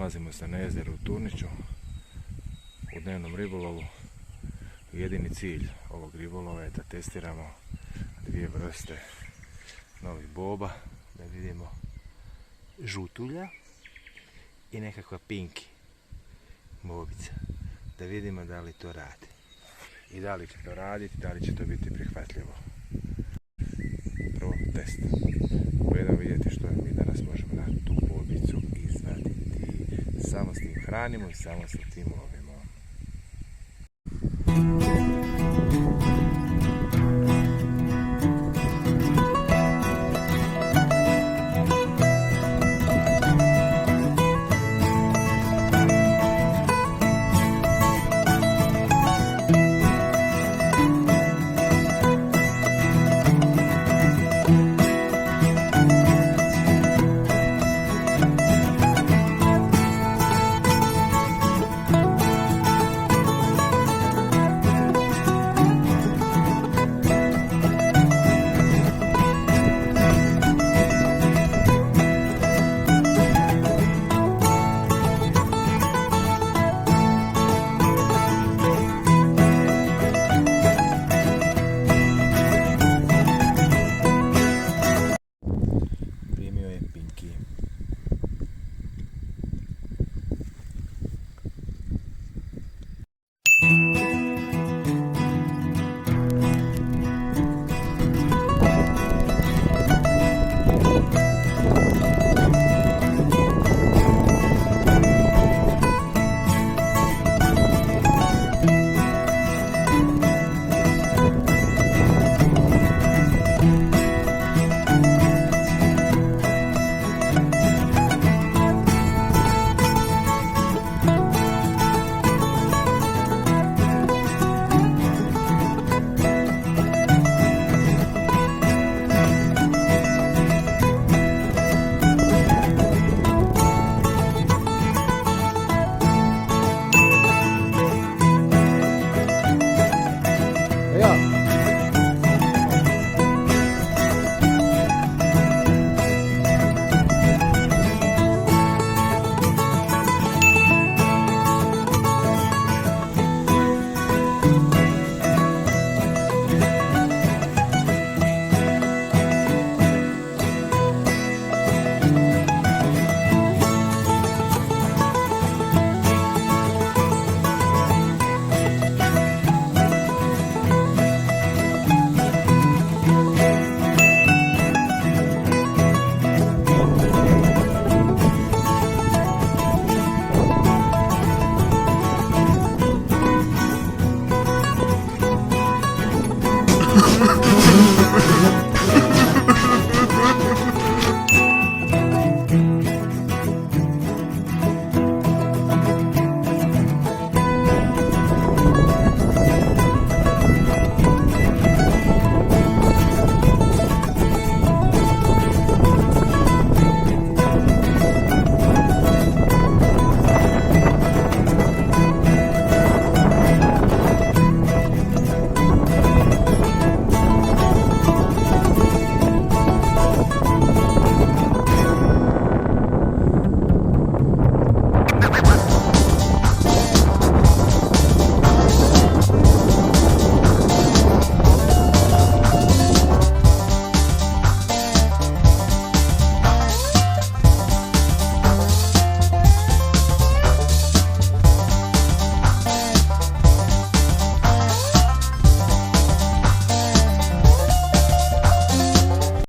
Nalazimo se na jezeru u Turniću u dnevnom ribolovu. Jedini cilj ovog ribolova je da testiramo dvije vrste novih boba, da vidimo žutulja i nekakva pinki bobica, da vidimo da li to radi i da li će to raditi, da li će to biti prihvatljivo. Prvo test. Pojedemo vidjeti što mi danas možemo na tu bobicu izvaditi. Samo s tim hranimo i samo s tim lovimo.